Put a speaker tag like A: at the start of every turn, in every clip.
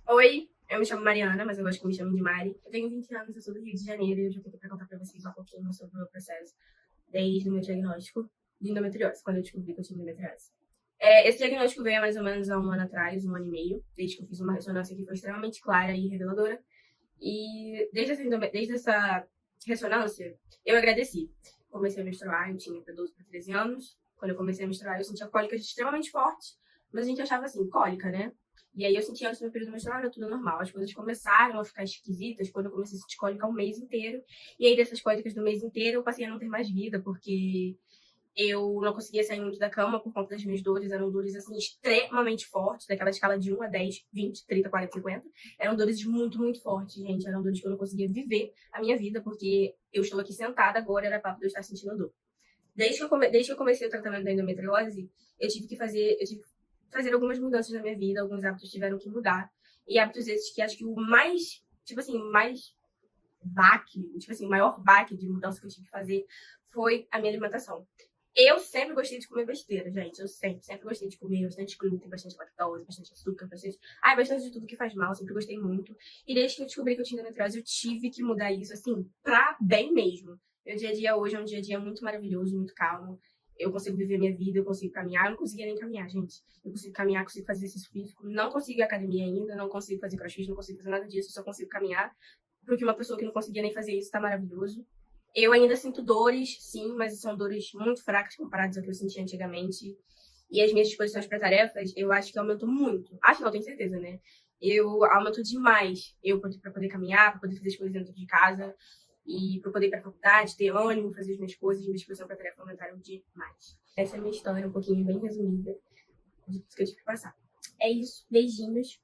A: Oi, eu me chamo Mariana, mas eu gosto que me chamem de Mari. Eu tenho 20 anos, eu sou do Rio de Janeiro e eu já tô aqui pra contar pra vocês um pouquinho sobre o meu processo desde o meu diagnóstico de endometriose, quando eu descobri que eu tinha endometriose. Esse diagnóstico veio há mais ou menos há um ano atrás, um ano e meio, desde que eu fiz uma ressonância que foi extremamente clara e reveladora. E desde essa ressonância, eu agradeci. Comecei a menstruar, eu tinha 12 para 13 anos. Quando eu comecei a menstruar, eu sentia cólicas extremamente fortes, mas a gente achava assim, cólica, né? E aí eu sentia antes do meu período menstrual, era tudo normal. As coisas começaram a ficar esquisitas quando eu comecei a sentir cólica o mês inteiro. E aí dessas cólicas do mês inteiro, eu passei a não ter mais vida, porque eu não conseguia sair muito da cama por conta das minhas dores. Eram dores, assim, extremamente fortes, daquela escala de 1 a 10, 20, 30, 40, 50. Eram dores muito, muito fortes, gente. Eram dores que eu não conseguia viver a minha vida, porque eu estou aqui sentada agora, era papo de eu estar sentindo dor. Desde que eu comecei o tratamento da endometriose, eu tive que fazer algumas mudanças na minha vida, alguns hábitos tiveram que mudar. E hábitos esses que acho que o mais, tipo assim, mais baque, tipo assim, o maior baque de mudança que eu tive que fazer foi a minha alimentação. Eu sempre gostei de comer besteira, gente. Eu sempre gostei de comer bastante glúten, bastante lactose, bastante açúcar, bastante. Ai, bastante de tudo que faz mal, sempre gostei muito. E desde que eu descobri que eu tinha endometriose, eu tive que mudar isso, assim, pra bem mesmo. Meu dia a dia hoje é um dia a dia muito maravilhoso, muito calmo. Eu consigo viver minha vida, eu consigo caminhar. Eu não conseguia nem caminhar, gente. Eu consigo caminhar, consigo fazer exercício físico. Não consigo ir à academia ainda, não consigo fazer crossfit, não consigo fazer nada disso, eu só consigo caminhar. Porque uma pessoa que não conseguia nem fazer isso tá maravilhoso. Eu ainda sinto dores, sim, mas são dores muito fracas comparadas ao que eu sentia antigamente. E as minhas disposições para tarefas, eu acho que aumentou muito. Acho não, tenho certeza, né? Eu aumento demais para poder caminhar, para poder fazer as coisas dentro de casa e para poder ir para a faculdade, ter ânimo, fazer as minhas coisas, minha disposição para tarefa aumentaram demais. Essa é a minha história, um pouquinho bem resumida de tudo que eu tive que passar. É isso, beijinhos.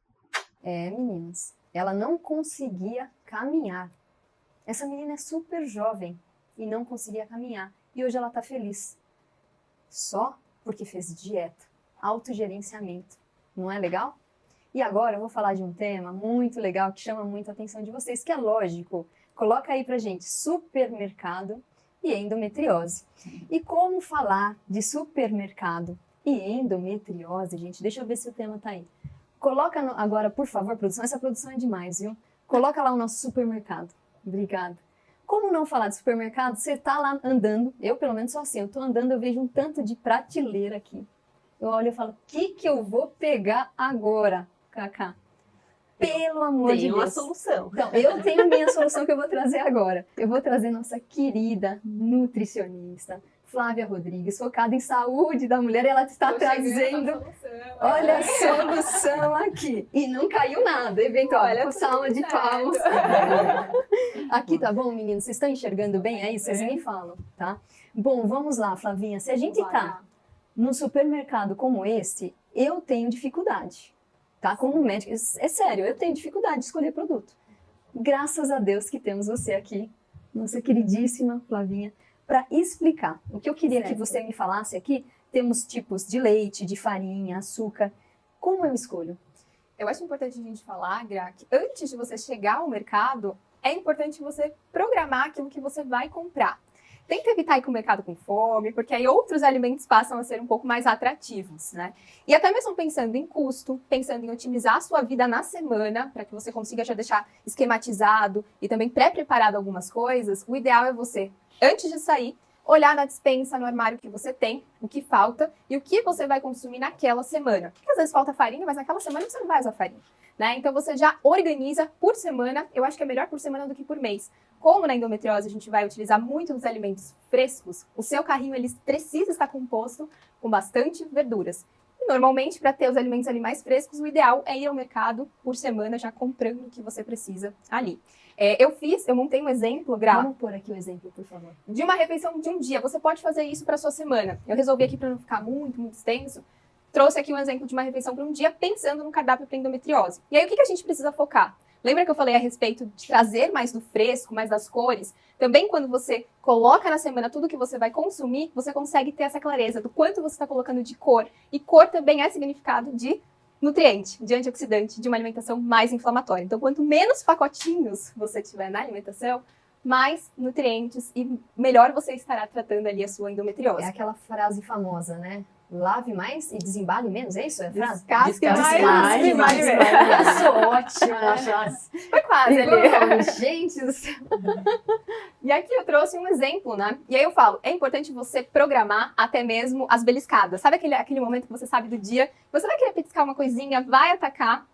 B: Meninas, ela não conseguia caminhar. Essa menina é super jovem e não conseguia caminhar. E hoje ela tá feliz. Só porque fez dieta, autogerenciamento. Não é legal? E agora eu vou falar de um tema muito legal que chama muito a atenção de vocês, que é lógico. Coloca aí pra gente supermercado e endometriose. E como falar de supermercado e endometriose, gente? Deixa eu ver se o tema tá aí. Coloca agora, por favor, produção. Essa produção é demais, viu? Coloca lá o nosso supermercado. Obrigada. Como não falar de supermercado? Você tá lá andando, eu pelo menos sou assim, eu tô andando, eu vejo um tanto de prateleira aqui. Eu olho e falo, o que eu vou pegar agora, Cacá? Pelo amor de Deus.
C: Tem uma solução.
B: Então, eu tenho a minha solução que eu vou trazer agora. Eu vou trazer nossa querida nutricionista, Flávia Rodrigues, focada em saúde da mulher, e ela está trazendo, olha a solução aqui. E não caiu nada, eventual, com salva de palmas. Aqui tá bom, meninos? Vocês estão enxergando bem aí? Vocês me falam, tá? Bom, vamos lá, Flavinha. Se a gente tá num supermercado como esse, eu tenho dificuldade, tá? Como médico, é sério, eu tenho dificuldade de escolher produto. Graças a Deus que temos você aqui, nossa queridíssima Flavinha, para explicar. O que eu queria que você me falasse aqui, temos tipos de leite, de farinha, açúcar. Como eu escolho?
C: Eu acho importante a gente falar, Gra, que antes de você chegar ao mercado, é importante você programar aquilo que você vai comprar. Tenta evitar ir com o mercado com fome, porque aí outros alimentos passam a ser um pouco mais atrativos, né? E até mesmo pensando em custo, pensando em otimizar a sua vida na semana, para que você consiga já deixar esquematizado e também pré-preparado algumas coisas, o ideal é você, antes de sair, olhar na despensa, no armário que você tem, o que falta e o que você vai consumir naquela semana. Porque às vezes falta farinha, mas naquela semana você não vai usar farinha, né? Então você já organiza por semana, eu acho que é melhor por semana do que por mês. Como na endometriose a gente vai utilizar muito dos alimentos frescos, o seu carrinho ele precisa estar composto com bastante verduras. E normalmente, para ter os alimentos ali mais frescos, o ideal é ir ao mercado por semana já comprando o que você precisa ali. Eu montei um exemplo, Gra.
B: Vamos pôr aqui o exemplo, por favor.
C: De uma refeição de um dia. Você pode fazer isso para sua semana. Eu resolvi aqui para não ficar muito extenso. Trouxe aqui um exemplo de uma refeição para um dia, pensando no cardápio para endometriose. E aí, o que a gente precisa focar? Lembra que eu falei a respeito de trazer mais do fresco, mais das cores? Também quando você coloca na semana tudo que você vai consumir, você consegue ter essa clareza do quanto você está colocando de cor. E cor também é significado de nutriente, de antioxidante, de uma alimentação mais inflamatória. Então, quanto menos pacotinhos você tiver na alimentação, mais nutrientes e melhor você estará tratando ali a sua endometriose.
B: É aquela frase famosa, né? Lave mais e desembale menos, é isso? É a frase?
C: Descasque
D: Descasque
C: mais,
D: mais,
C: desembale
D: mais.
C: menos.
B: Eu sou ótima.
C: Foi quase ali.
B: Igual, gente do céu.
C: E aqui eu trouxe um exemplo, né? E aí eu falo, é importante você programar até mesmo as beliscadas. Sabe aquele momento que você sabe do dia, você vai querer petiscar uma coisinha, vai atacar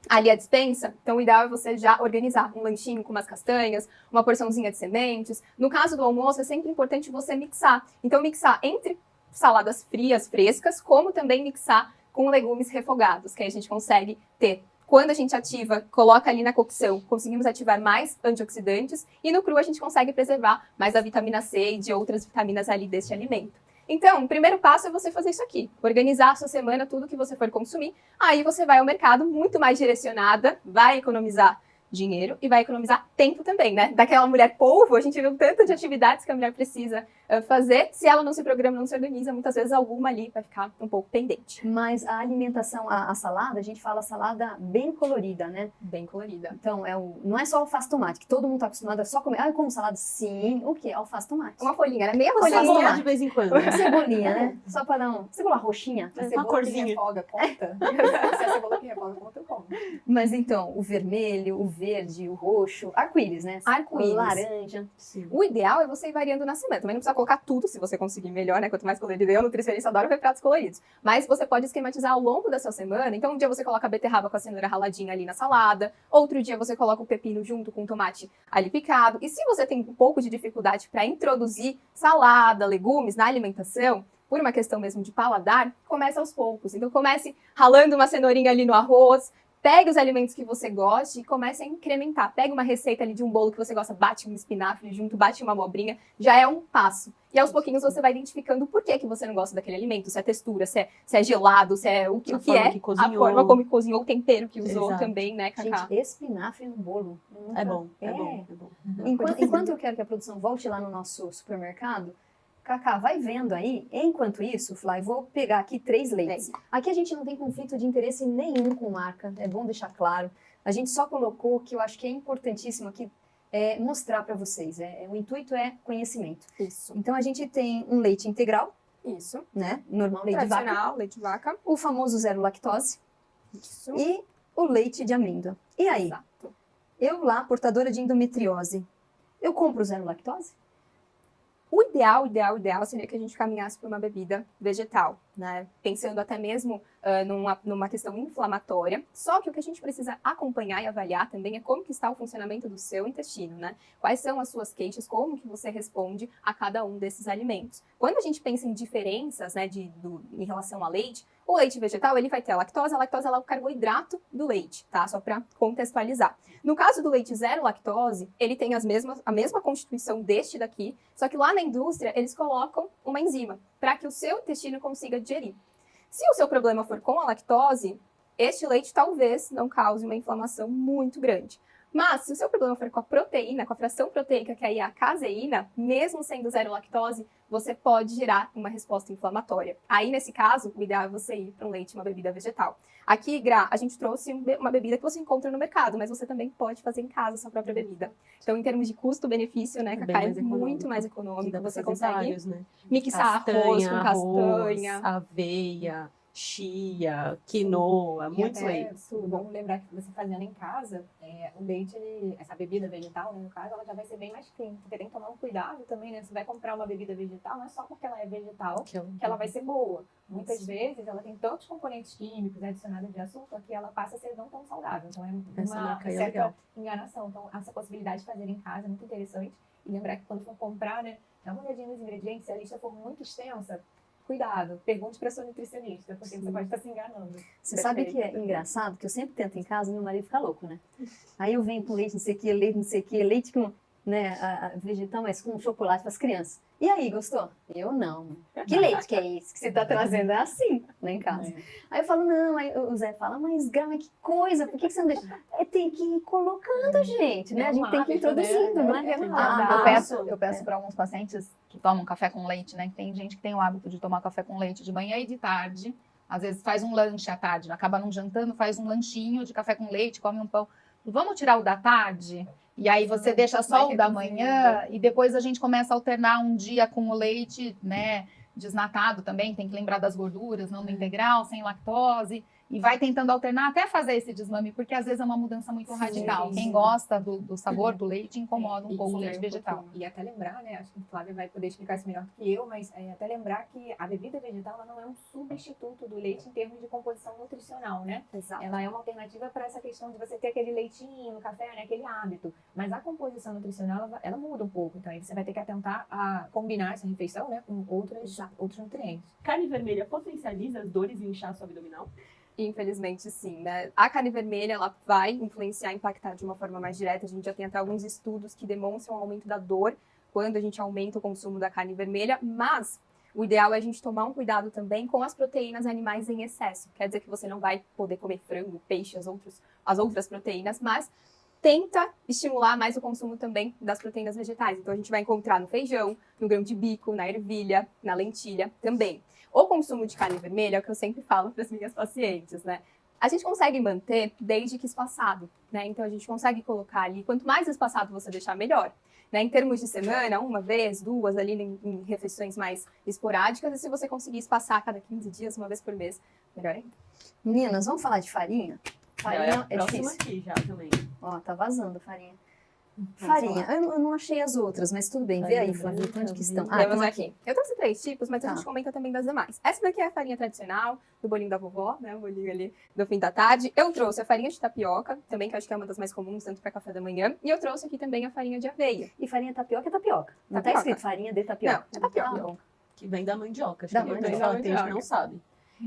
C: ali a despensa? Então o ideal é você já organizar um lanchinho com umas castanhas, uma porçãozinha de sementes. No caso do almoço, é sempre importante você mixar. Então mixar entre saladas frias, frescas, como também mixar com legumes refogados, que aí a gente consegue ter. Quando a gente ativa, coloca ali na cocção, conseguimos ativar mais antioxidantes e no cru a gente consegue preservar mais a vitamina C e de outras vitaminas ali deste alimento. Então, o primeiro passo é você fazer isso aqui, organizar a sua semana, tudo que você for consumir, aí você vai ao mercado muito mais direcionada, vai economizar dinheiro e vai economizar tempo também, né? Daquela mulher polvo, a gente viu tanto de atividades que a mulher precisa fazer, se ela não se programa, não se organiza, muitas vezes alguma ali vai ficar um pouco pendente.
B: Mas a alimentação, a salada, a gente fala salada bem colorida, né?
C: Bem colorida.
B: Então, não é só alface tomate, que todo mundo tá acostumado a só comer. Ah, eu como salada? Sim. O quê? Alface tomate.
C: Uma folhinha, né? Meia
B: Uma
C: folhinha.
B: cebola.
D: Cebola de vez em quando.
B: Cebolinha, né? Só para dar cebola roxinha.
D: É, uma corzinha.
C: que refoga conta? Se a cebola que refoga conta, eu como.
B: Mas então, o vermelho, o verde, o roxo, arco-íris, né?
C: Arco-íris.
B: Laranja.
D: Sim.
C: O ideal é você ir variando na semana. Também não precisa colocar tudo, se você conseguir melhor, né? Quanto mais colorido eu, nutricionista adora ver pratos coloridos. Mas você pode esquematizar ao longo da sua semana. Então, um dia você coloca a beterraba com a cenoura raladinha ali na salada. Outro dia você coloca o pepino junto com o tomate ali picado. E se você tem um pouco de dificuldade para introduzir salada, legumes na alimentação, por uma questão mesmo de paladar, comece aos poucos. Então, comece ralando uma cenourinha ali no arroz. Pegue os alimentos que você goste e comece a incrementar. Pega uma receita ali de um bolo que você gosta, bate um espinafre junto, bate uma abobrinha, já é um passo. E aos pouquinhos você vai identificando por que você não gosta daquele alimento, se é textura, se é gelado, se é o que é,
D: que cozinhou.
C: a forma como cozinhou, o tempero que usou
D: Exato.
C: também, né, Cacá?
B: Gente, espinafre no bolo.
D: É bom,
B: É.
D: é bom, é bom.
B: Enquanto eu quero que a produção volte lá no nosso supermercado, Cacá, vai vendo aí. Enquanto isso, Flávio, vou pegar aqui 3 leites. Aqui a gente não tem conflito de interesse nenhum com marca, é bom deixar claro. A gente só colocou que eu acho que é importantíssimo aqui mostrar para vocês. O intuito é conhecimento.
C: Isso.
B: Então a gente tem um leite integral,
C: Isso.
B: né? Normal, leite de vaca.
C: Tradicional, leite de vaca.
B: O famoso zero lactose
C: Isso.
B: e o leite de amêndoa. E aí,
C: Exato.
B: eu lá, portadora de endometriose, eu compro zero lactose?
C: O ideal seria que a gente caminhasse para uma bebida vegetal, né? Pensando até mesmo numa questão inflamatória. Só que o que a gente precisa acompanhar e avaliar também é como que está o funcionamento do seu intestino, né? Quais são as suas queixas, como que você responde a cada um desses alimentos. Quando a gente pensa em diferenças, né, em relação ao leite, o leite vegetal, ele vai ter a lactose ela é o carboidrato do leite, tá? Só para contextualizar. No caso do leite zero lactose, ele tem a mesma constituição deste daqui, só que lá na indústria eles colocam uma enzima para que o seu intestino consiga digerir. Se o seu problema for com a lactose, este leite talvez não cause uma inflamação muito grande. Mas, se o seu problema for com a proteína, com a fração proteica, que aí é a caseína, mesmo sendo zero lactose, você pode gerar uma resposta inflamatória. Aí, nesse caso, o ideal é você ir para um leite, uma bebida vegetal. Aqui, Gra, a gente trouxe uma bebida que você encontra no mercado, mas você também pode fazer em casa a sua própria bebida. Então, em termos de custo-benefício, né, Cacá, é muito mais econômico. Você consegue
D: vários, né?
C: mixar arroz com castanha.
D: Aveia, chia, quinoa, muitos
E: até,
D: leites.
E: Vamos lembrar que você fazendo em casa, o leite, essa bebida vegetal, né, no caso, ela já vai ser bem mais clean. Porque tem que tomar um cuidado também, né? Você vai comprar uma bebida vegetal, não é só porque ela é vegetal que ela vai ser boa. Muitas vezes ela tem tantos componentes químicos adicionados de açúcar que ela passa a ser não tão saudável. Então
D: Essa
E: uma
D: marca aí é
E: certa
D: legal.
E: enganação. Então essa possibilidade de fazer em casa é muito interessante. E lembrar que quando for comprar, né, dá uma olhadinha nos ingredientes, se a lista for muito extensa, cuidado, pergunte para sua nutricionista, porque você pode estar se enganando.
B: Você sabe que é
E: Perfeito.
B: engraçado? Que eu sempre tento em casa e meu marido fica louco, né? Aí eu venho com leite, não sei o que, leite, não sei o que, leite com, né, a vegetal, mas com chocolate para as crianças. E aí, gostou? Eu não. Que leite que é esse que você tá trazendo? É assim, lá em casa. Aí eu falo, não, aí o Zé fala, mas Gra, que coisa, por que você não deixa? Tem que ir colocando, gente, né?
E: É
B: A gente
E: um
B: tem que ir
E: hábito, né?
B: introduzindo, não é?
E: É um
F: Eu peço para alguns pacientes que tomam café com leite, né? Que tem gente que tem o hábito de tomar café com leite de manhã e de tarde. Às vezes faz um lanche à tarde, acaba não jantando, faz um lanchinho de café com leite, come um pão. Vamos tirar o da tarde? E aí você deixa só o da manhã e depois a gente começa a alternar um dia com o leite, né? desnatado também, tem que lembrar das gorduras, não do integral, sem lactose, e vai tentando alternar até fazer esse desmame, porque às vezes é uma mudança muito radical. Quem gosta do sabor do leite incomoda um pouco o leite vegetal.
E: E até lembrar, né, acho que a Flávia vai poder explicar isso melhor do que eu, mas até lembrar que a bebida vegetal ela não é um substituto do leite em termos de composição nutricional, né?
B: Exato.
E: Ela é uma alternativa para essa questão de você ter aquele leitinho no café, né, aquele hábito. Mas a composição nutricional, ela muda um pouco. Então aí você vai ter que atentar a combinar essa refeição, né, com outros nutrientes.
D: Carne vermelha potencializa as dores e inchaço abdominal?
C: Infelizmente, sim, né? A carne vermelha, ela vai influenciar, impactar de uma forma mais direta. A gente já tem até alguns estudos que demonstram o aumento da dor quando a gente aumenta o consumo da carne vermelha, mas o ideal é a gente tomar um cuidado também com as proteínas animais em excesso. Quer dizer que você não vai poder comer frango, peixe, as outras proteínas, mas tenta estimular mais o consumo também das proteínas vegetais. Então, a gente vai encontrar no feijão, no grão de bico, na ervilha, na lentilha também. O consumo de carne vermelha é o que eu sempre falo para as minhas pacientes, né? A gente consegue manter desde que espaçado, né? Então, a gente consegue colocar ali, quanto mais espaçado você deixar, melhor. Né? Em termos de semana, uma vez, duas, ali em refeições mais esporádicas, e se você conseguir espaçar a cada 15 dias, uma vez por mês, melhor ainda.
B: Meninas, vamos falar de farinha? Farinha é
D: próxima
B: difícil.
D: aqui já também.
B: Ó, tá vazando a farinha. Farinha, eu não achei as outras, mas tudo bem. Vê aí, Flávia, onde que estão? Ah,
C: Temos
B: estão
C: aqui. Eu trouxe 3 tipos, mas a
B: Tá.
C: gente comenta também das demais. Essa daqui é a farinha tradicional, do bolinho da vovó, né? O bolinho ali do fim da tarde. Eu trouxe a farinha de tapioca, também, que eu acho que é uma das mais comuns, tanto para café da manhã. E eu trouxe aqui também a farinha de aveia.
B: E farinha tapioca é tapioca. Não tá
C: Tapioca.
B: escrito farinha de tapioca.
C: Não, é tapioca.
B: Ah, bom.
D: Que vem da mandioca. Acho
B: Da
D: que
B: mandioca.
D: tem fala, tem gente que
C: mandioca.
D: não sabe.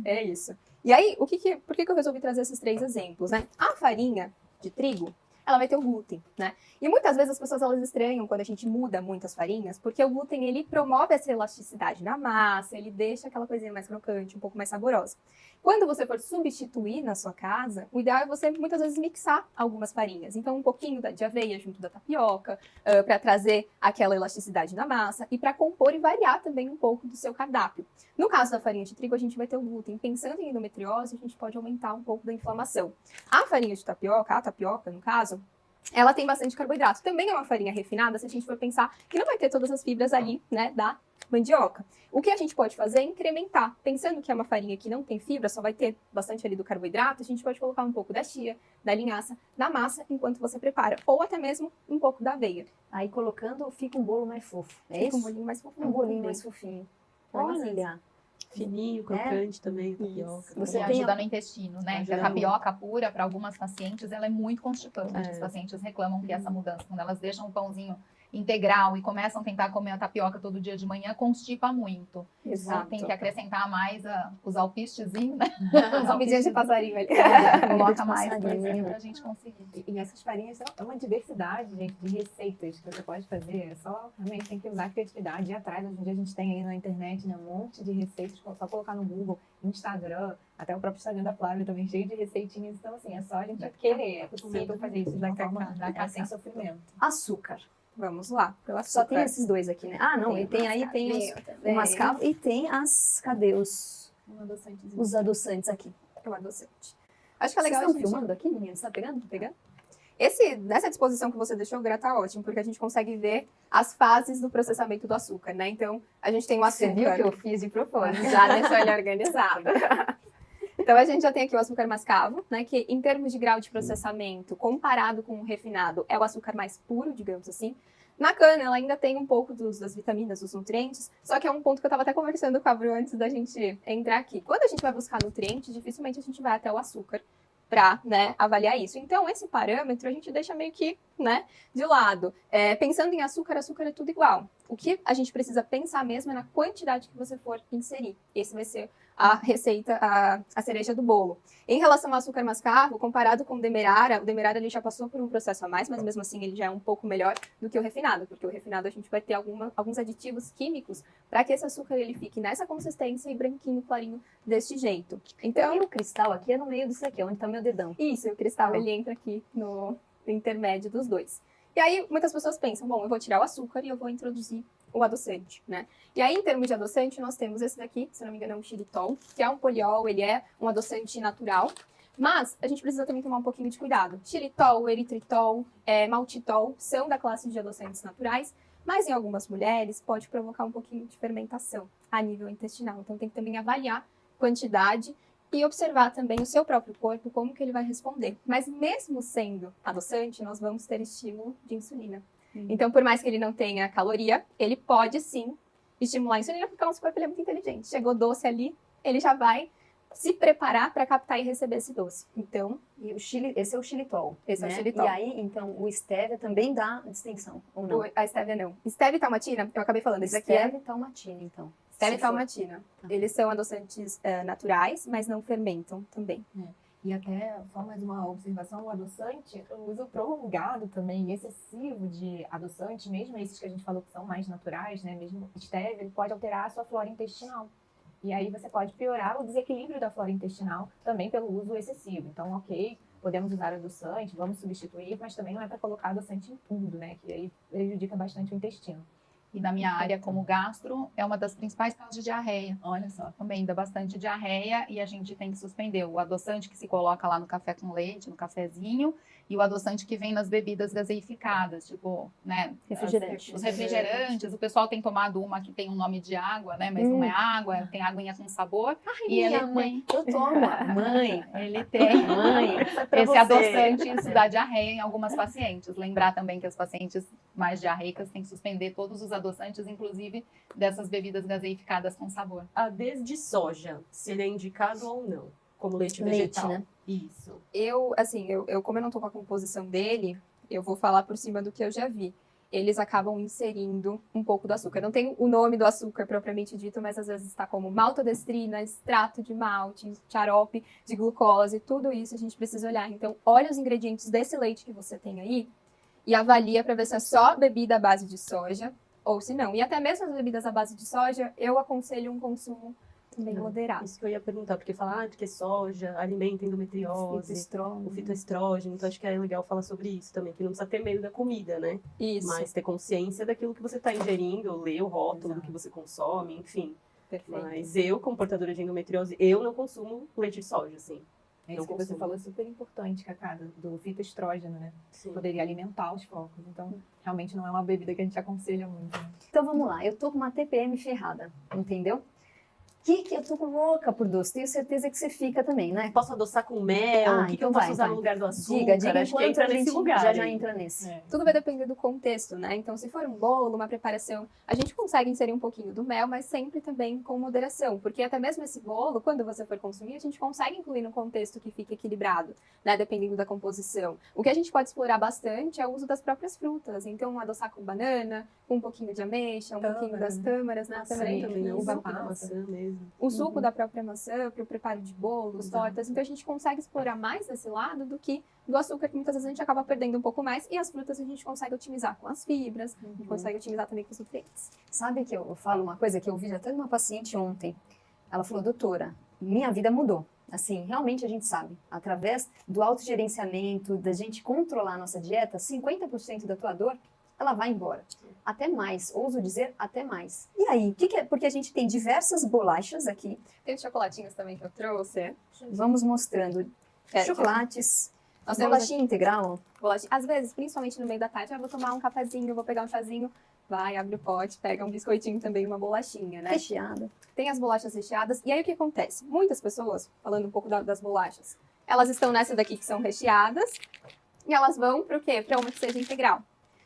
C: É isso. E aí, por que eu resolvi trazer esses 3 exemplos, né? A farinha de trigo, ela vai ter o glúten, né? E muitas vezes as pessoas elas estranham quando a gente muda muitas farinhas, porque o glúten ele promove essa elasticidade na massa, ele deixa aquela coisinha mais crocante, um pouco mais saborosa. Quando você for substituir na sua casa, o ideal é você muitas vezes mixar algumas farinhas. Então, um pouquinho de aveia junto da tapioca, para trazer aquela elasticidade na massa e para compor e variar também um pouco do seu cardápio. No caso da farinha de trigo, a gente vai ter o glúten. Pensando em endometriose, a gente pode aumentar um pouco da inflamação. A farinha de tapioca, a tapioca no caso, ela tem bastante carboidrato. Também é uma farinha refinada, se a gente for pensar que não vai ter todas as fibras ali, né, da mandioca. O que a gente pode fazer é incrementar. Pensando que é uma farinha que não tem fibra, só vai ter bastante ali do carboidrato, a gente pode colocar um pouco da chia, da linhaça, na massa enquanto você prepara. Ou até mesmo um pouco da aveia.
B: Aí colocando, fica um bolo mais fofo. É
C: Fica
B: isso?
C: um bolinho mais fofo.
B: Um bolinho mais fofinho. Olha,
D: Fininho, crocante também, tapioca.
B: Você
F: Você
B: tem
F: ajuda
B: a-
F: no intestino, né?
D: Ajuda
F: Que a tapioca pura, para algumas pacientes, ela é muito constipante.
D: É.
F: As pacientes reclamam que essa mudança, quando elas deixam o pãozinho integral e começam a tentar comer a tapioca todo dia de manhã, constipa muito. Então, tem que acrescentar mais os alpistezinhos, né?
C: Os alpidinhos de passarinho ali.
F: Coloca mais
B: passarinho.
F: pra gente conseguir.
E: E essas farinhas é uma diversidade, gente, de receitas que você pode fazer. É só realmente tem que usar a criatividade. E atrás, hoje em dia, a gente tem aí na internet, né, um monte de receitas. Só colocar no Google, Instagram, até o próprio Instagram da Flávia também, cheio de receitinhas. Então, assim, é só a gente querer. É possível fazer isso de uma forma sem sofrimento.
B: açúcar.
C: Vamos lá, pelo açúcar.
B: Só tem esses dois aqui, né? Ah, não, e tem aí tem o mascavo e tem as... Cadê os adoçantes aqui?
C: O adoçante. Acho que é
B: Vocês
C: legal a
B: estão
C: gente...
B: filmando aqui, meninas? Tá pegando?
C: Pegando? Nessa disposição que você deixou, Gra, tá ótimo, porque a gente consegue ver as fases do processamento do açúcar, né? Então, a gente tem o açúcar.
B: Você viu que eu fiz de propósito?
C: Já deixou ele organizado. Então, a gente já tem aqui o açúcar mascavo, né? Que, em termos de grau de processamento, comparado com o refinado, é o açúcar mais puro, digamos assim. Na cana, ela ainda tem um pouco das vitaminas, dos nutrientes, só que é um ponto que eu estava até conversando com a Bru antes da gente entrar aqui. Quando a gente vai buscar nutrientes, dificilmente a gente vai até o açúcar para, né, avaliar isso. Então, esse parâmetro a gente deixa meio que, né, de lado. Pensando em açúcar, açúcar é tudo igual. O que a gente precisa pensar mesmo é na quantidade que você for inserir. Esse vai ser a receita, a cereja do bolo. Em relação ao açúcar mascavo, comparado com o demerara ele já passou por um processo a mais, mas mesmo assim ele já é um pouco melhor do que o refinado, porque o refinado a gente vai ter alguns aditivos químicos para que esse açúcar ele fique nessa consistência e branquinho, clarinho, deste jeito. Então,
B: E o cristal aqui é no meio disso aqui, onde tá meu dedão.
C: isso, o cristal ele entra aqui no intermédio dos dois. E aí, muitas pessoas pensam, bom, eu vou tirar o açúcar e eu vou introduzir o adoçante, né? E aí, em termos de adoçante, nós temos esse daqui, se não me engano é um xilitol, que é um poliol, ele é um adoçante natural, mas a gente precisa também tomar um pouquinho de cuidado. Xilitol, eritritol, maltitol são da classe de adoçantes naturais, mas em algumas mulheres pode provocar um pouquinho de fermentação. a nível intestinal. Então tem que também avaliar quantidade e observar também o seu próprio corpo, como que ele vai responder. Mas mesmo sendo adoçante, nós vamos ter estímulo de insulina. Então, por mais que ele não tenha caloria, ele pode sim estimular a insulina, porque o nosso corpo ele é muito inteligente. Chegou doce ali, ele já vai se preparar para captar e receber esse doce. Então,
B: E esse é o xilitol.
C: esse é o
B: né?
C: xilitol.
B: E aí, então, o stevia também dá distensão, ou não?
C: A stevia não. Stevia e talmatina, eu acabei falando, esse aqui é
B: Stevia e talmatina, então.
C: stevia e
B: Se for.
C: talmatina. Eles são adoçantes naturais, mas não fermentam também.
E: E até, só mais uma observação, o adoçante, o uso prolongado também, excessivo de adoçante, mesmo esses que a gente falou que são mais naturais, né? Mesmo stevia, ele pode alterar a sua flora intestinal. E aí você pode piorar o desequilíbrio da flora intestinal também pelo uso excessivo. Então, ok, podemos usar adoçante, vamos substituir, mas também não é para colocar adoçante em tudo, né? Que aí prejudica bastante o intestino.
F: E na minha área, como gastro, é uma das principais causas de diarreia.
E: Olha só.
F: Também dá bastante diarreia e a gente tem que suspender o adoçante que se coloca lá no café com leite, no cafezinho, e o adoçante que vem nas bebidas gaseificadas, tipo, né?
B: Refrigerante.
F: Os refrigerantes, o pessoal tem tomado uma que tem um nome de água, né? Mas não é água, tem aguinha com sabor. E ele
B: minha mãe,
F: tem,
B: eu tomo. Mãe,
F: ele tem
B: mãe.
F: esse adoçante, isso dá diarreia em algumas pacientes. Lembrar também que as pacientes mais diarreicas têm que suspender todos os adoçantes, inclusive dessas bebidas gaseificadas com sabor.
D: A desde soja, se ele é indicado ou não, como leite
B: Leite,
D: vegetal.
B: né?
D: Isso.
C: Eu como eu não tô com a composição dele, eu vou falar por cima do que eu já vi. Eles acabam inserindo um pouco do açúcar. Não tem o nome do açúcar propriamente dito, mas às vezes está como maltodestrina, extrato de malte, xarope de glucose, tudo isso a gente precisa olhar. Então, olha os ingredientes desse leite que você tem aí e avalia para ver se é só bebida à base de soja ou se não. E até mesmo as bebidas à base de soja, eu aconselho um consumo bem moderado.
D: Isso que eu ia perguntar, porque falar porque soja alimenta endometriose, o fitoestrógeno, então acho que é legal falar sobre isso também, que não precisa ter medo da comida, né?
C: Isso,
D: Mas ter consciência daquilo que você está ingerindo, ler o rótulo do que você consome, enfim.
C: perfeito.
D: Mas eu, como portadora de endometriose, eu não consumo leite de soja, assim.
E: É isso que você falou, é super importante, Cacá, do fitoestrógeno, né?
D: Sim.
E: Poderia alimentar os focos. Então, realmente não é uma bebida que a gente aconselha muito. Né?
B: Então vamos lá, eu tô com uma TPM ferrada, entendeu? Que eu tô louca por doce, tenho certeza que você fica também, né?
D: Posso adoçar com mel? O que
B: então
D: eu posso
B: vai,
D: usar
B: vai.
D: no lugar do açúcar?
B: Diga
D: Acho que
B: enquanto
D: entra
B: a gente
D: nesse lugar.
B: já
D: aí.
B: entra nesse.
C: Tudo vai depender do contexto, né? Então, se for um bolo, uma preparação, a gente consegue inserir um pouquinho do mel, mas sempre também com moderação, porque até mesmo esse bolo, quando você for consumir, a gente consegue incluir no contexto que fique equilibrado, né? Dependendo da composição. O que a gente pode explorar bastante é o uso das próprias frutas, então adoçar com banana, com um pouquinho de ameixa, um pouquinho das tâmaras, né?
D: Maçã
C: Também.
D: também, né? O
C: Uva
D: suco da
C: passa.
D: maçã mesmo.
C: O suco da própria maçã para o preparo de bolos,
D: Exato.
C: tortas. Então a gente consegue explorar mais desse lado do que do açúcar, que muitas vezes a gente acaba perdendo um pouco mais. E as frutas a gente consegue otimizar com as fibras, a gente consegue otimizar também com os nutrientes.
B: Sabe que eu falo uma coisa que eu vi até de uma paciente ontem. Ela falou, doutora, minha vida mudou. Assim, realmente a gente sabe, através do autogerenciamento, da gente controlar a nossa dieta, 50% da tua dor, ela vai embora. Até mais, ouso dizer, até mais. E aí, o que é? Porque a gente tem diversas bolachas aqui.
C: Tem os chocolatinhos também que eu trouxe.
B: Vamos mostrando chocolates,
C: Nós temos
B: bolachinha integral.
C: bolachinha. Às vezes, principalmente no meio da tarde, eu vou tomar um cafezinho, vou pegar um chazinho, vai, abre o pote, pega um biscoitinho também, uma bolachinha, né?
B: Recheada.
C: Tem as bolachas recheadas. E aí o que acontece? Muitas pessoas, falando um pouco das bolachas, elas estão nessa daqui que são recheadas e elas vão para o quê? Para uma que seja integral.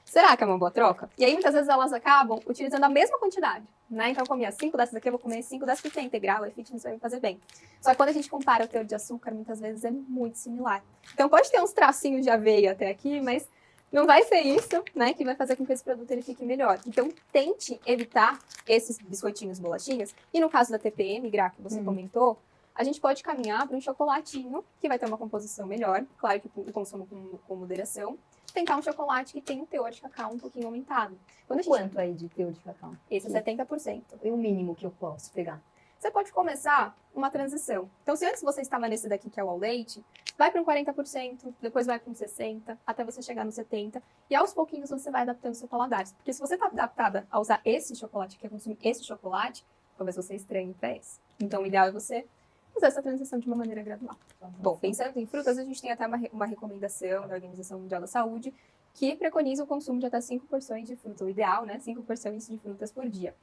C: Será que é uma boa troca? E aí muitas vezes elas acabam utilizando a mesma quantidade, né? Então eu comia 5 dessas aqui, eu vou comer 5 dessas que é integral, e fitness vai me fazer bem. Só que quando a gente compara o teor de açúcar, muitas vezes é muito similar. Então pode ter uns tracinhos de aveia até aqui, mas não vai ser isso, né, que vai fazer com que esse produto ele fique melhor. Então, tente evitar esses biscoitinhos, bolachinhas. E no caso da TPM, Gra, que você comentou, a gente pode caminhar para um chocolatinho, que vai ter uma composição melhor. Claro que o consumo com moderação. Tentar um chocolate que tem um teor de cacau um pouquinho aumentado. Quando a gente...
B: Quanto aí de teor de cacau?
C: Esse é 70%.
B: É o mínimo que eu posso pegar.
C: Você pode começar uma transição. Então, se antes você estava nesse daqui que é o ao leite, vai para um 40%, depois vai para um 60%, até você chegar no 70%. E aos pouquinhos você vai adaptando o seu paladar. Porque se você está adaptada a usar esse chocolate, quer consumir esse chocolate, talvez você estranhe para esse. Então, o ideal é você fazer essa transição de uma maneira gradual. Bom, pensando em frutas, a gente tem até uma recomendação da Organização Mundial da Saúde que preconiza o consumo de até 5 porções de fruta. O ideal, né? 5 porções de frutas por dia.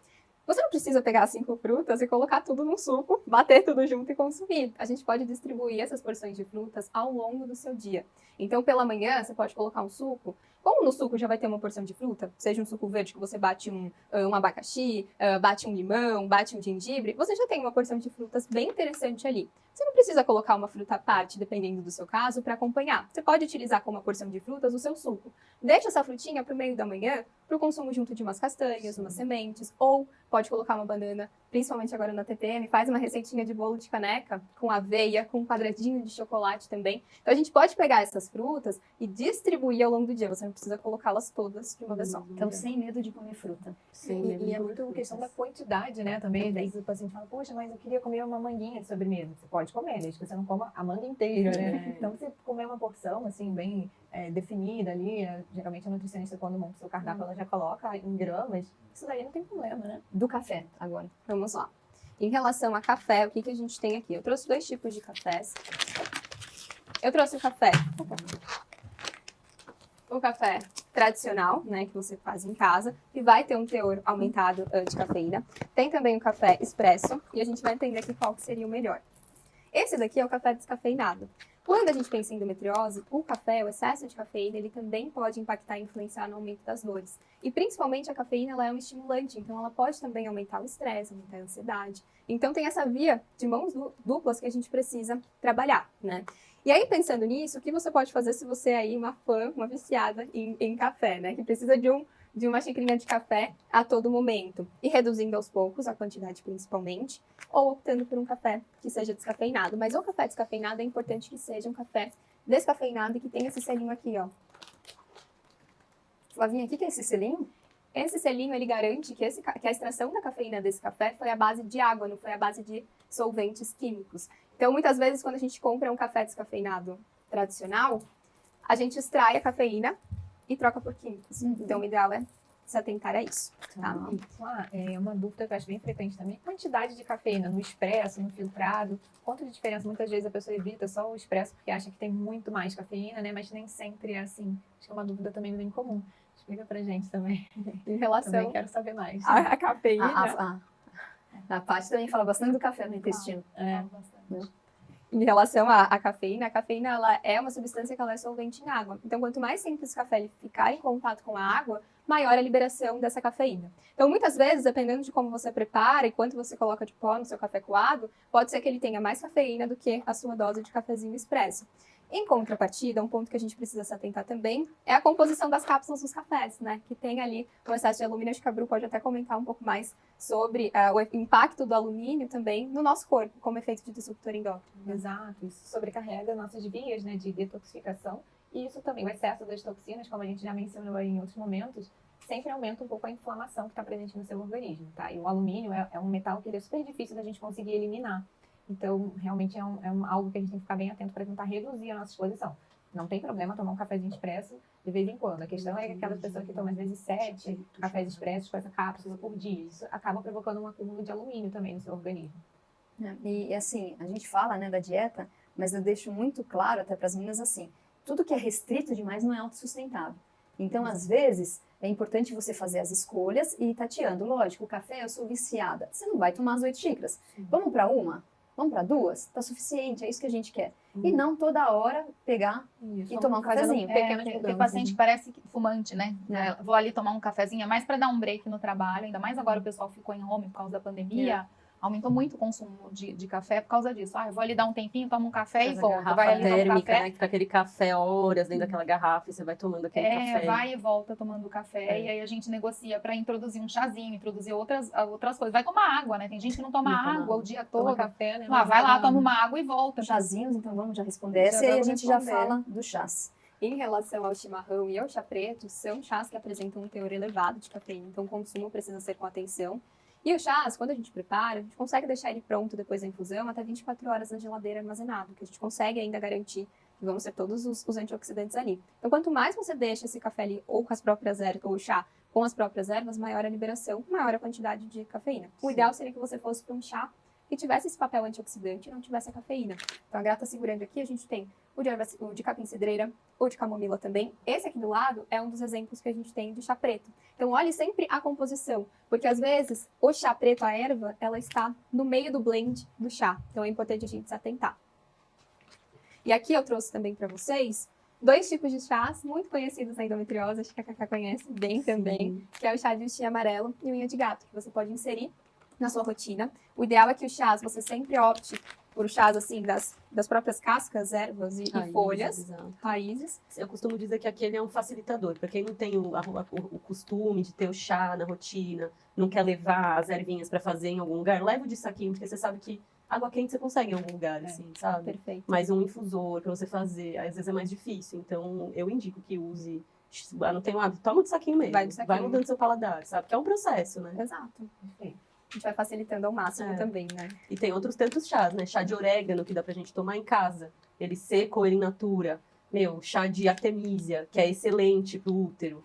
C: Você não precisa pegar 5 frutas e colocar tudo num suco, bater tudo junto e consumir. A gente pode distribuir essas porções de frutas ao longo do seu dia. Então, pela manhã, você pode colocar um suco. Como no suco já vai ter uma porção de fruta, seja um suco verde que você bate um abacaxi, bate um limão, bate um gengibre, você já tem uma porção de frutas bem interessante ali. Você não precisa colocar uma fruta à parte, dependendo do seu caso, para acompanhar. Você pode utilizar como uma porção de frutas o seu suco. Deixa essa frutinha para o meio da manhã, para o consumo junto de umas castanhas, umas sementes, ou pode colocar uma banana, principalmente agora na TPM, faz uma receitinha de bolo de caneca, com aveia, com um quadradinho de chocolate também. Então a gente pode pegar essas frutas e distribuir ao longo do dia, você não precisa colocá-las todas de uma vez só.
B: Então, sem medo de comer fruta.
E: E é muito questão da quantidade, né? Também, daí o paciente fala, poxa, mas eu queria comer uma manguinha de sobremesa. Você pode comer, desde que você não coma a manga inteira, né? Então, você comer uma porção, assim, bem definida ali, geralmente a nutricionista, quando monta o seu cardápio, ela já coloca em gramas, isso daí não tem problema, né?
B: Do café, agora.
C: Vamos lá. Em relação a café, o que a gente tem aqui? Eu trouxe 2 tipos de cafés. Eu trouxe o café tradicional, né, que você faz em casa, que vai ter um teor aumentado de cafeína. Tem também o café expresso, e a gente vai entender aqui qual que seria o melhor. Esse daqui é o café descafeinado. Quando a gente pensa em endometriose, o café, o excesso de cafeína, ele também pode impactar e influenciar no aumento das dores. E principalmente a cafeína, ela é um estimulante, então ela pode também aumentar o estresse, aumentar a ansiedade. Então tem essa via de mãos duplas que a gente precisa trabalhar, né? E aí, pensando nisso, o que você pode fazer se você é aí uma fã, uma viciada em café, né? Que precisa de uma xicrinha de café a todo momento. E reduzindo aos poucos, a quantidade principalmente, ou optando por um café que seja descafeinado. Mas o café descafeinado é importante que seja um café descafeinado e que tenha esse selinho aqui, ó.
B: Flavinha, o que é esse selinho?
C: Esse selinho, ele garante que a extração da cafeína desse café foi à base de água, não foi à base de solventes químicos. Então, muitas vezes, quando a gente compra um café descafeinado tradicional, a gente extrai a cafeína e troca por químicos. Então, o ideal é se atentar a isso. Tá?
E: É uma dúvida que eu acho bem frequente também. Quantidade de cafeína no expresso, no filtrado. Quanto de diferença? Muitas vezes a pessoa evita só o expresso porque acha que tem muito mais cafeína, né? Mas nem sempre é assim. Acho que é uma dúvida também bem comum. Explica pra gente também.
C: Em relação
E: Também quero saber mais.
C: à cafeína.
B: A Paty também fala bastante do café no intestino.
C: Em relação à cafeína, ela é uma substância que ela é solvente em água. Então, quanto mais simples o café ele ficar em contato com a água, maior a liberação dessa cafeína. Então, muitas vezes, dependendo de como você prepara e quanto você coloca de pó no seu café coado, pode ser que ele tenha mais cafeína do que a sua dose de cafezinho expresso. Em contrapartida, um ponto que a gente precisa se atentar também é a composição das cápsulas dos cafés, né? Que tem ali o excesso de alumínio. Acho que a Bru pode até comentar um pouco mais sobre o impacto do alumínio também no nosso corpo, como efeito de disruptor endócrino.
E: Exato, isso sobrecarrega nossas vias, né, de detoxificação. E isso também, o excesso das toxinas, como a gente já mencionou aí em outros momentos, sempre aumenta um pouco a inflamação que está presente no seu organismo, tá? E o alumínio é um metal que ele é super difícil da gente conseguir eliminar. Então, realmente é algo que a gente tem que ficar bem atento para tentar reduzir a nossa exposição. Não tem problema tomar um cafezinho expresso de vez em quando. A questão é aquelas pessoas que tomam às vezes 7 cafés expressos com essa cápsula por dia. Isso acaba provocando um acúmulo de alumínio também no seu organismo.
B: E assim, a gente fala, né, da dieta, mas eu deixo muito claro até para as meninas assim, tudo que é restrito demais não é autossustentável. Então, às vezes, é importante você fazer as escolhas e ir tateando. Lógico, o café eu sou viciada. Você não vai tomar as 8 xícaras. Vamos para uma? Vamos para 2? Tá suficiente, é isso que a gente quer. E não toda hora pegar e tomar um cafezinho.
F: Tem paciente que parece fumante, né? Vou ali tomar um cafezinho, é mais para dar um break no trabalho, ainda mais agora o pessoal ficou em home por causa da pandemia. Aumentou muito o consumo de café por causa disso. Eu vou ali dar um tempinho, tomo um café e volto. Vai ali tomar um café.
D: Né? Que tá aquele café horas dentro daquela garrafa e você vai tomando aquele café.
F: Vai e volta tomando café. E aí a gente negocia para introduzir um chazinho, introduzir outras coisas. Vai tomar água, né? Tem gente que não toma água o dia todo.
E: Toma café, né?
F: Vai lá, toma uma água e volta.
B: Chazinhos, então vamos já responder essa e aí a gente já fala do chás.
C: Em relação ao chimarrão e ao chá preto, são chás que apresentam um teor elevado de cafeína, então o consumo precisa ser com atenção. E o chás, quando a gente prepara, a gente consegue deixar ele pronto depois da infusão até 24 horas na geladeira armazenado, que a gente consegue ainda garantir que vão ser todos os antioxidantes ali. Então, quanto mais você deixa esse café ali ou com as próprias ervas, ou o chá com as próprias ervas, maior a liberação, maior a quantidade de cafeína. O ideal seria que você fosse para um chá e tivesse esse papel antioxidante e não tivesse a cafeína. Então a Gra tá segurando aqui, a gente tem o de capim-cidreira, o de camomila também. Esse aqui do lado é um dos exemplos que a gente tem de chá preto. Então olhe sempre a composição, porque às vezes o chá preto, a erva, ela está no meio do blend do chá. Então é importante a gente se atentar. E aqui eu trouxe também para vocês 2 tipos de chás muito conhecidos na endometriose, acho que a Cacá conhece bem também, que é o chá de uxi amarelo e unha de gato, que você pode inserir na sua rotina. O ideal é que os chás, você sempre opte por chás assim, das próprias cascas, ervas e folhas,
D: exato.
C: raízes.
D: Eu costumo dizer que aquele é um facilitador, para quem não tem o costume de ter o chá na rotina, não quer levar as ervinhas para fazer em algum lugar, leva o de saquinho, porque você sabe que água quente você consegue em algum lugar, assim, sabe?
C: Perfeito.
D: Mas um infusor para você fazer, às vezes é mais difícil. Então, eu indico que use. Não tem um hábito, toma do saquinho mesmo.
C: Vai do saquinho.
D: Vai mudando seu paladar, sabe? Que é um processo, né?
C: Exato. Perfeito. A gente vai facilitando ao máximo também, né?
D: E tem outros tantos chás, né? Chá de orégano, que dá pra gente tomar em casa. Ele seco ou ele in natura. Chá de artemisia, que é excelente pro útero.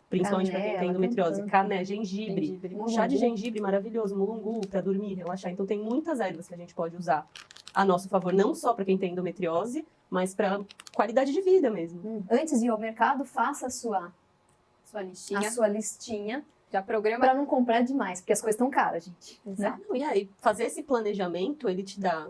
D: Principalmente para quem tem endometriose. Canela, gengibre. Chá de gengibre maravilhoso, mulungu, para dormir, relaxar. Então tem muitas ervas que a gente pode usar a nosso favor, não só para quem tem endometriose, mas para qualidade de vida mesmo.
B: Antes de ir ao mercado, faça a sua listinha.
C: Já programa.
B: Para não comprar demais, porque as coisas estão caras, gente. Né?
D: E aí, fazer esse planejamento, ele te dá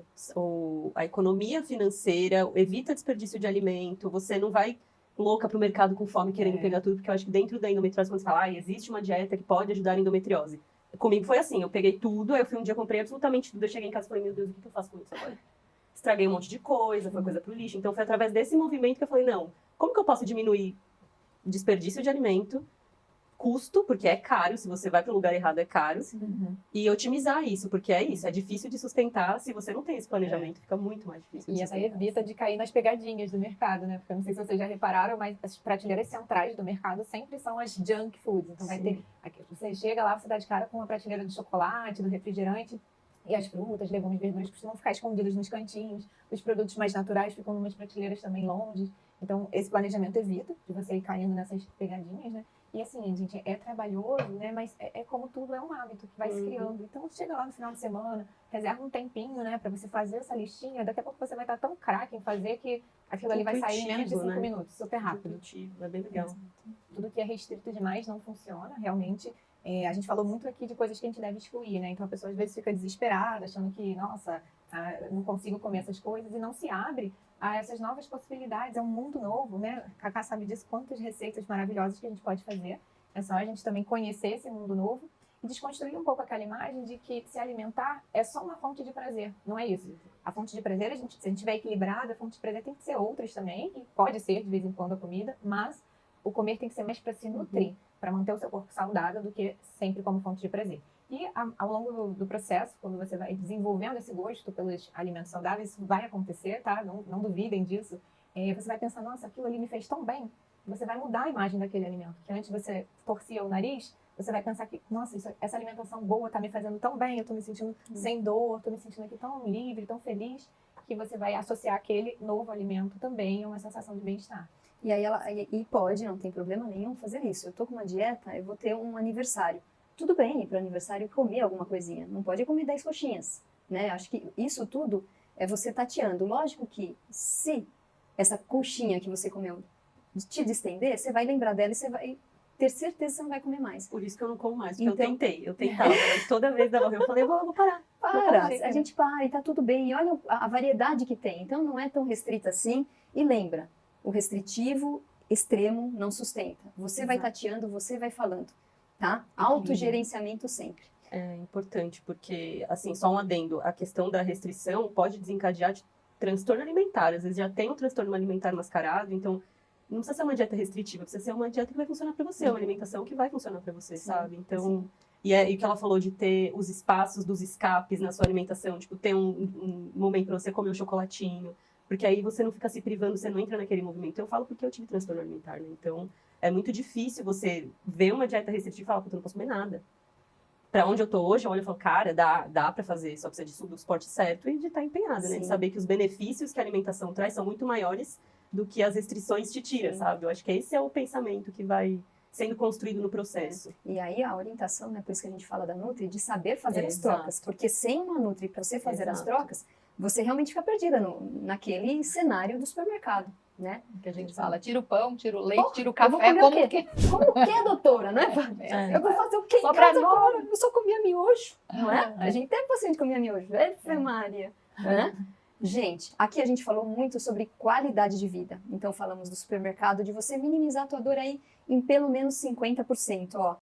D: a economia financeira, evita desperdício de alimento, você não vai louca pro mercado com fome querendo pegar tudo, porque eu acho que dentro da endometriose, quando você fala, existe uma dieta que pode ajudar a endometriose. Comigo foi assim, eu peguei tudo, aí eu fui um dia, comprei absolutamente tudo, eu cheguei em casa e falei, meu Deus, o que eu faço com isso agora? Estraguei um monte de coisa, foi coisa pro lixo. Então foi através desse movimento que eu falei, não, como que eu posso diminuir desperdício de alimento, custo, porque é caro, se você vai pro lugar errado é caro, e otimizar isso, porque é isso, é difícil de sustentar, se você não tem esse planejamento, fica muito mais difícil.
E: E essa evita de cair nas pegadinhas do mercado, né? Porque eu não sei se vocês já repararam, mas as prateleiras centrais do mercado sempre são as junk foods. Então vai ter, aqui, você chega lá, você dá de cara com uma prateleira de chocolate, do refrigerante, e as frutas, legumes, verduras costumam ficar escondidos nos cantinhos, os produtos mais naturais ficam numas prateleiras também longe. Então esse planejamento evita de você ir caindo nessas pegadinhas, né? E assim, gente, é trabalhoso, né? Mas é como tudo, é um hábito que vai se criando. Então, chega lá no final de semana, reserva um tempinho, né? Pra você fazer essa listinha. Daqui a pouco você vai estar tão craque em fazer que aquilo ali vai sair em menos de 5 minutos, super rápido.
D: É bem legal.
E: Tudo que é restrito demais não funciona, realmente. A gente falou muito aqui de coisas que a gente deve excluir, né? Então, a pessoa às vezes fica desesperada, achando que, nossa, não consigo comer essas coisas e não se abre a essas novas possibilidades, é um mundo novo, né? A Cacá sabe disso, quantas receitas maravilhosas que a gente pode fazer. É só a gente também conhecer esse mundo novo e desconstruir um pouco aquela imagem de que se alimentar é só uma fonte de prazer. Não é isso. A fonte de prazer, se a gente estiver equilibrada, a fonte de prazer tem que ser outras também, e pode ser de vez em quando a comida, mas o comer tem que ser mais para se nutrir, para manter o seu corpo saudável do que sempre como fonte de prazer. E ao longo do processo, quando você vai desenvolvendo esse gosto pelos alimentos saudáveis, isso vai acontecer, tá? Não duvidem disso. Você vai pensar, nossa, aquilo ali me fez tão bem. Você vai mudar a imagem daquele alimento. Que antes você torcia o nariz, você vai pensar que, nossa, essa alimentação boa tá me fazendo tão bem, eu tô me sentindo sem dor, tô me sentindo aqui tão livre, tão feliz, que você vai associar aquele novo alimento também a uma sensação de bem-estar.
B: E aí pode, não tem problema nenhum fazer isso. Eu tô com uma dieta, eu vou ter um aniversário. Tudo bem ir para o aniversário comer alguma coisinha. Não pode comer 10 coxinhas, né? Acho que isso tudo é você tateando. Lógico que se essa coxinha que você comeu te distender, você vai lembrar dela e você vai ter certeza que você não vai comer mais.
D: Por isso que eu não como mais, porque eu tentava, mas toda vez dava ruim, eu falei, vou parar.
B: A gente para e tá tudo bem. E olha a variedade que tem. Então não é tão restrita assim. E lembra, o restritivo extremo não sustenta. Você vai tateando, você vai falando. Tá? Autogerenciamento sempre.
D: É importante, porque, assim, só um adendo, a questão da restrição pode desencadear de transtorno alimentar. Às vezes já tem um transtorno alimentar mascarado, então não precisa ser uma dieta restritiva, precisa ser uma dieta que vai funcionar para você, uma alimentação que vai funcionar para você, sabe? Então, e o que ela falou de ter os espaços dos escapes na sua alimentação, tipo, ter um momento para você comer um chocolatinho, porque aí você não fica se privando, você não entra naquele movimento. Eu falo porque eu tive transtorno alimentar, né? Então, é muito difícil você ver uma dieta restritiva e falar, puta, eu não posso comer nada. Pra onde eu tô hoje, eu olho e falo, cara, dá pra fazer, só precisa do suporte certo e de estar empenhada, né? De saber que os benefícios que a alimentação traz são muito maiores do que as restrições te tiram, sabe? Eu acho que esse é o pensamento que vai sendo construído no processo.
B: E aí a orientação, né, por isso que a gente fala da Nutri, de saber fazer as
D: Exato.
B: trocas. Porque sem uma Nutri para você fazer as
D: Exato.
B: trocas, você realmente fica perdida naquele cenário do supermercado, né?
F: Que a gente fala, tira o pão, tira o leite, tira o
B: eu vou
F: café,
B: comer o
F: como
B: quê?
F: que...
B: Como que é, doutora, né?
D: É.
B: Eu vou fazer o quê em
F: Só pra
B: casa
F: nós.
B: agora? Eu só comia miojo, não é? A gente tem paciente que comia miojo. Ave Maria. Né? Gente, aqui a gente falou muito sobre qualidade de vida. Então falamos do supermercado, de você minimizar a tua dor aí em pelo menos 50%. Ó.